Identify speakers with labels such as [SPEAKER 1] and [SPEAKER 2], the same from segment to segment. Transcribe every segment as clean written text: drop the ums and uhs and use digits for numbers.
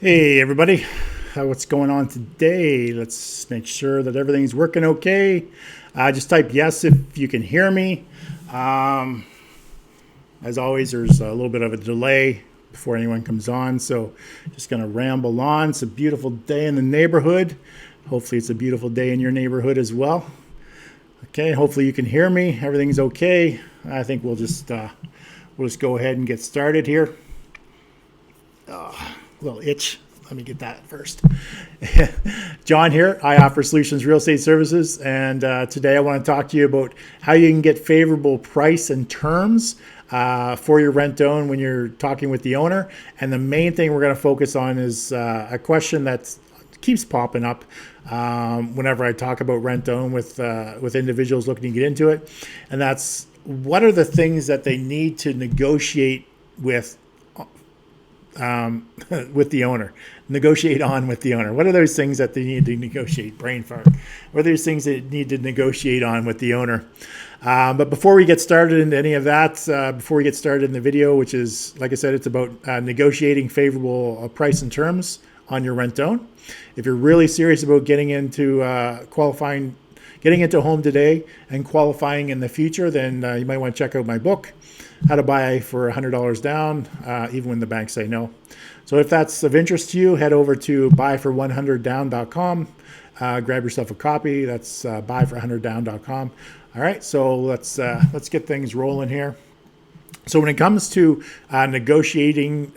[SPEAKER 1] Hey everybody, what's going on today? Let's make sure that everything's working okay. Just type yes if you can hear me. Um, as always, there's a little bit of a delay before anyone comes on, so just gonna ramble on. It's a beautiful day in the neighborhood. Hopefully it's a beautiful day in your neighborhood as well. Okay, hopefully you can hear me. Everything's okay. I think we'll just go ahead and get started here. Little itch. Let me get that first. John here. I offer Solutions Real Estate Services, and today I want to talk to you about how you can get favorable price and terms for your rent-own when you're talking with the owner. And the main thing we're going to focus on is a question that keeps popping up whenever I talk about rent-own with individuals looking to get into it, and that's what are the things that they need to negotiate with with the owner, negotiate on with the owner. What are those things that they need to negotiate? Brain fart. What are those things they need to negotiate on with the owner? But before we get started into any of that, before we get started in the video, which is, like I said, it's about negotiating favorable price and terms on your rent-own. If you're really serious about getting into getting into a home today and qualifying in the future, then you might want to check out my book, How to Buy for $100 Down, even when the banks say no. So if that's of interest to you, head over to buyfor100down.com. Grab yourself a copy. That's buyfor100down.com. All right, so let's get things rolling here. So when it comes to negotiating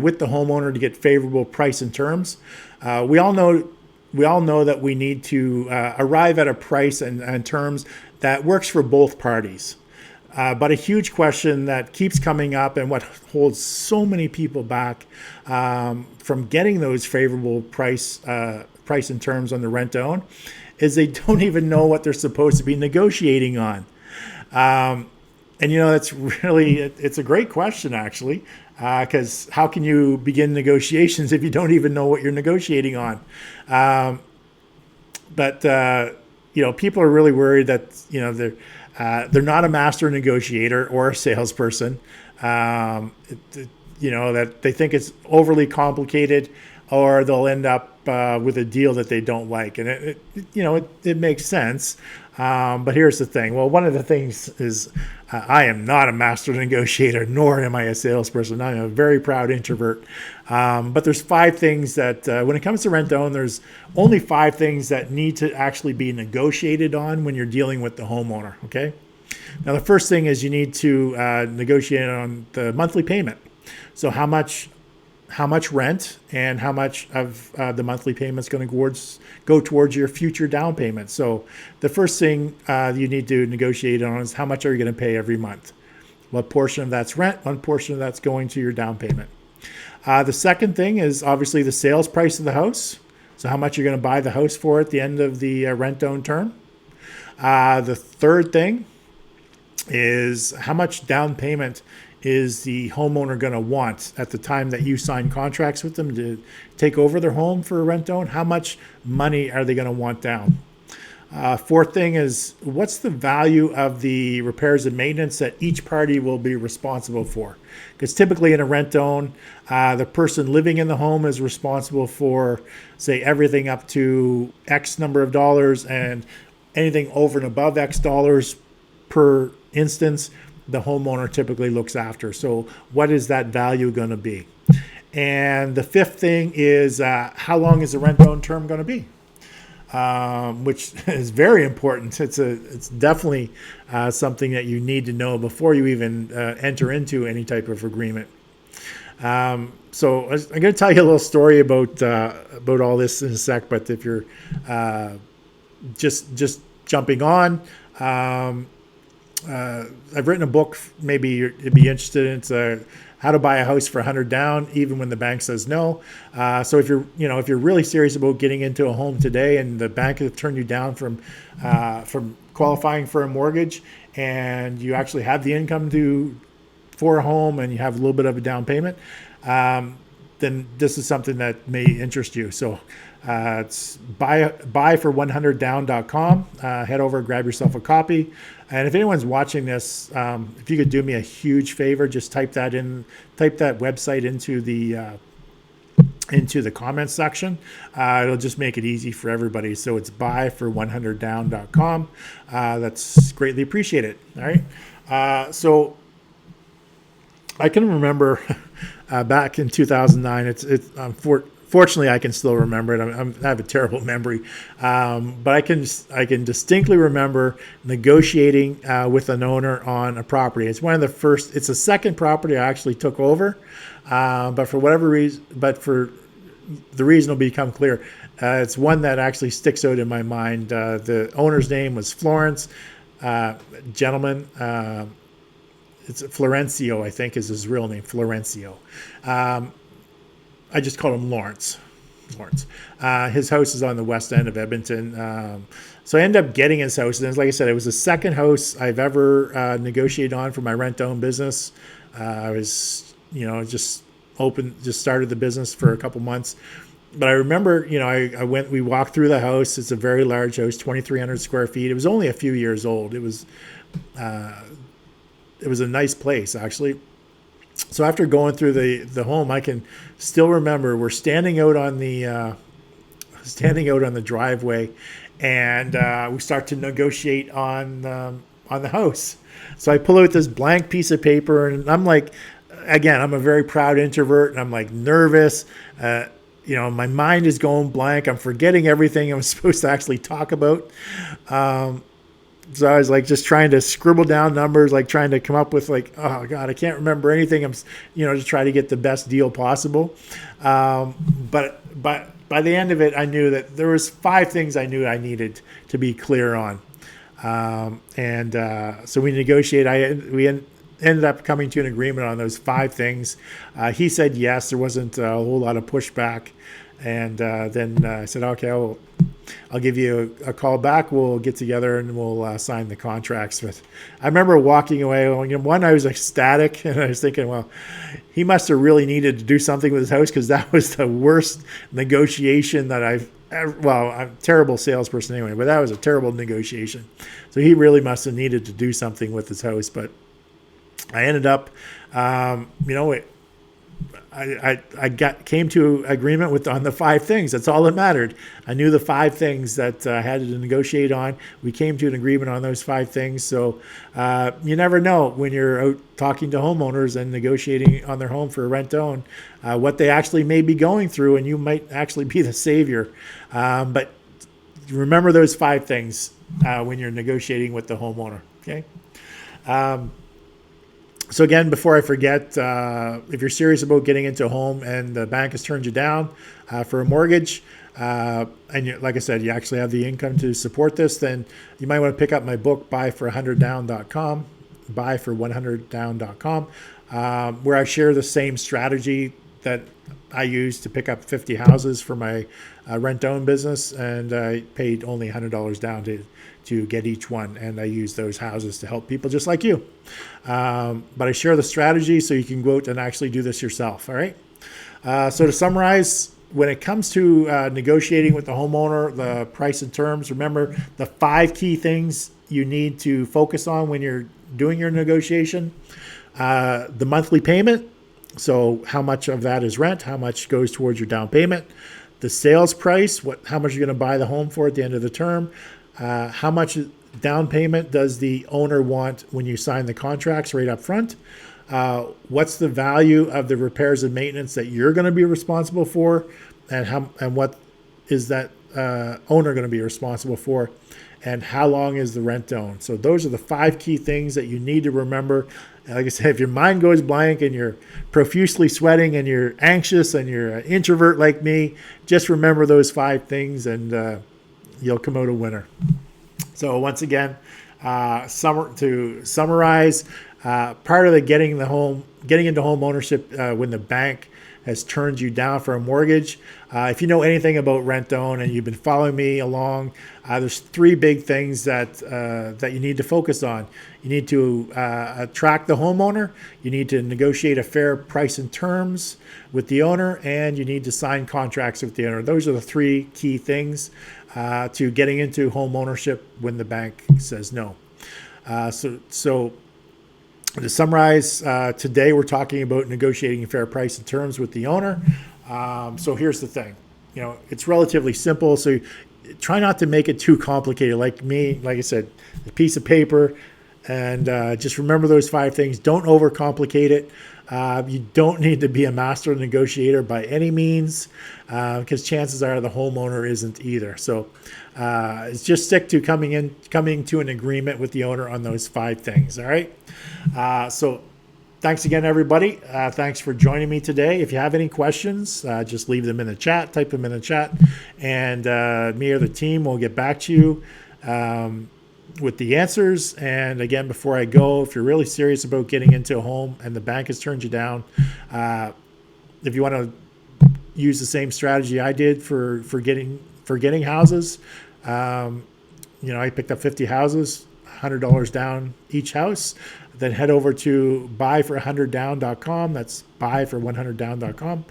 [SPEAKER 1] with the homeowner to get favorable price and terms, we all know that we need to arrive at a price and terms that works for both parties. But a huge question that keeps coming up and what holds so many people back from getting those favorable price and terms on the rent-own is they don't even know what they're supposed to be negotiating on. And that's it's a great question actually, because how can you begin negotiations if you don't even know what you're negotiating on? But people are really worried that they're not a master negotiator or a salesperson. That they think it's overly complicated, or they'll end up with a deal that they don't like, and it makes sense. But here's the thing. Well, one of the things is I am not a master negotiator, nor am I a salesperson. I'm a very proud introvert. But there's 5 things that when it comes to rent-own, there's only 5 things that need to actually be negotiated on when you're dealing with the homeowner. Okay. Now, the first thing is you need to negotiate on the monthly payment. So how much rent and how much of the monthly payment is going to go towards your future down payment. So the first thing you need to negotiate on is how much are you going to pay every month? What portion of that's rent, one portion of that's going to your down payment. The second thing is obviously the sales price of the house. So how much you're going to buy the house for at the end of the rent-own term. The third thing is how much down payment is the homeowner going to want at the time that you sign contracts with them to take over their home for a rent-own? How much money are they going to want down? Fourth thing is, what's the value of the repairs and maintenance that each party will be responsible for? Because typically in a rent-own, the person living in the home is responsible for, say, everything up to X number of dollars, and anything over and above X dollars per instance, the homeowner typically looks after. So what is that value going to be? And the fifth thing is how long is the rent-own term going to be? Which is very important. It's definitely something that you need to know before you even enter into any type of agreement. So I'm going to tell you a little story about all this in a sec. But if you're just jumping on, I've written a book. Maybe you'd be interested in. It's How to Buy a House for $100 Down, even when the bank says no. So if you're really serious about getting into a home today, and the bank has turned you down from qualifying for a mortgage, and you actually have the income for a home, and you have a little bit of a down payment, then this is something that may interest you. So it's buyfor100down.com. Head over, grab yourself a copy. And if anyone's watching this, if you could do me a huge favor, just type that website into the into the comments section. It'll just make it easy for everybody. So it's buyfor100down.com. That's greatly appreciated. All right. So I can remember back in 2009. Fortunately, I can still remember it. I have a terrible memory, but I can distinctly remember negotiating with an owner on a property. It's one of the first. It's the second property I actually took over, but for whatever reason, for the reason will become clear. It's one that actually sticks out in my mind. The owner's name was Florence, gentleman. It's Florencio, I think, is his real name, Florencio. I just called him Lawrence. His house is on the west end of Edmonton. So I ended up getting his house. And like I said, it was the second house I've ever negotiated on for my rent-to-own business. I was, just started the business for a couple months. But I remember, we walked through the house. It's a very large house, 2,300 square feet. It was only a few years old. It was a nice place, actually. So after going through the home, I can still remember we're standing out on the driveway, and we start to negotiate on the house. So I pull out this blank piece of paper, and I'm like, again, I'm a very proud introvert, and I'm like nervous. My mind is going blank. I'm forgetting everything I'm supposed to actually talk about. So I was like just trying to scribble down numbers, like trying to come up with like, oh God, I can't remember anything. I'm, just try to get the best deal possible. But by the end of it, I knew that there was 5 things I knew I needed to be clear on. So we negotiated. We ended up coming to an agreement on those 5 things. He said yes. There wasn't a whole lot of pushback. And then I said, okay, I'll give you a call back. We'll get together and we'll sign the contracts. But I remember walking away. One, I was ecstatic, and I was thinking, well, he must have really needed to do something with his house, because that was the worst negotiation that I've ever. Well, I'm a terrible salesperson anyway, but that was a terrible negotiation. So he really must have needed to do something with his house. But I ended up, I came to agreement on the 5 things. That's all that mattered. I knew the 5 things that I had to negotiate on. We came to an agreement on those 5 things. So you never know when you're out talking to homeowners and negotiating on their home for a rent-to-own, what they actually may be going through, and you might actually be the savior. But remember those 5 things when you're negotiating with the homeowner. Okay. So again, before I forget, if you're serious about getting into a home and the bank has turned you down for a mortgage, like I said, you actually have the income to support this, then you might want to pick up my book, buyfor100down.com, buyfor100down.com, where I share the same strategy that I used to pick up 50 houses for my rent-own business, and I paid only $100 down to get each one, and I use those houses to help people just like you. But I share the strategy so you can go out and actually do this yourself. All right. So to summarize, when it comes to negotiating with the homeowner, the price and terms, remember the 5 key things you need to focus on when you're doing your negotiation. The monthly payment. So how much of that is rent? How much goes towards your down payment? The sales price, how much you're going to buy the home for at the end of the term. How much down payment does the owner want when you sign the contracts right up front? What's the value of the repairs and maintenance that you're going to be responsible for? And what is that owner going to be responsible for? And how long is the rent owned? So those are the 5 key things that you need to remember. Like I said, if your mind goes blank and you're profusely sweating and you're anxious and you're an introvert like me, just remember those 5 things, and you'll come out a winner. So once again, to summarize, part of the getting into home ownership when the bank has turned you down for a mortgage. If you know anything about rent-own and you've been following me along, there's 3 big things that you need to focus on. You need to attract the homeowner. You need to negotiate a fair price and terms with the owner, and you need to sign contracts with the owner. Those are the 3 key things to getting into home ownership when the bank says no. So to summarize, today we're talking about negotiating a fair price and terms with the owner. So here's the thing, it's relatively simple. So try not to make it too complicated. Like me, like I said, a piece of paper, and just remember those 5 things. Don't overcomplicate it. You don't need to be a master negotiator by any means, because chances are the homeowner isn't either. So just stick to coming to an agreement with the owner on those 5 things. All right. So thanks again, everybody. Thanks for joining me today. If you have any questions, just leave them in the chat, type them in the chat, and me or the team will get back to you with the answers. And again, before I go, if you're really serious about getting into a home and the bank has turned you down, if you want to use the same strategy I did for getting houses, I picked up 50 houses, $100 down each house. Then head over to buyfor100down.com. That's buyfor100down.com.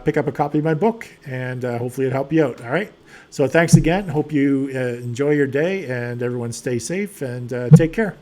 [SPEAKER 1] Pick up a copy of my book, and hopefully it'll help you out. All right. So thanks again. Hope you enjoy your day, and everyone stay safe and take care.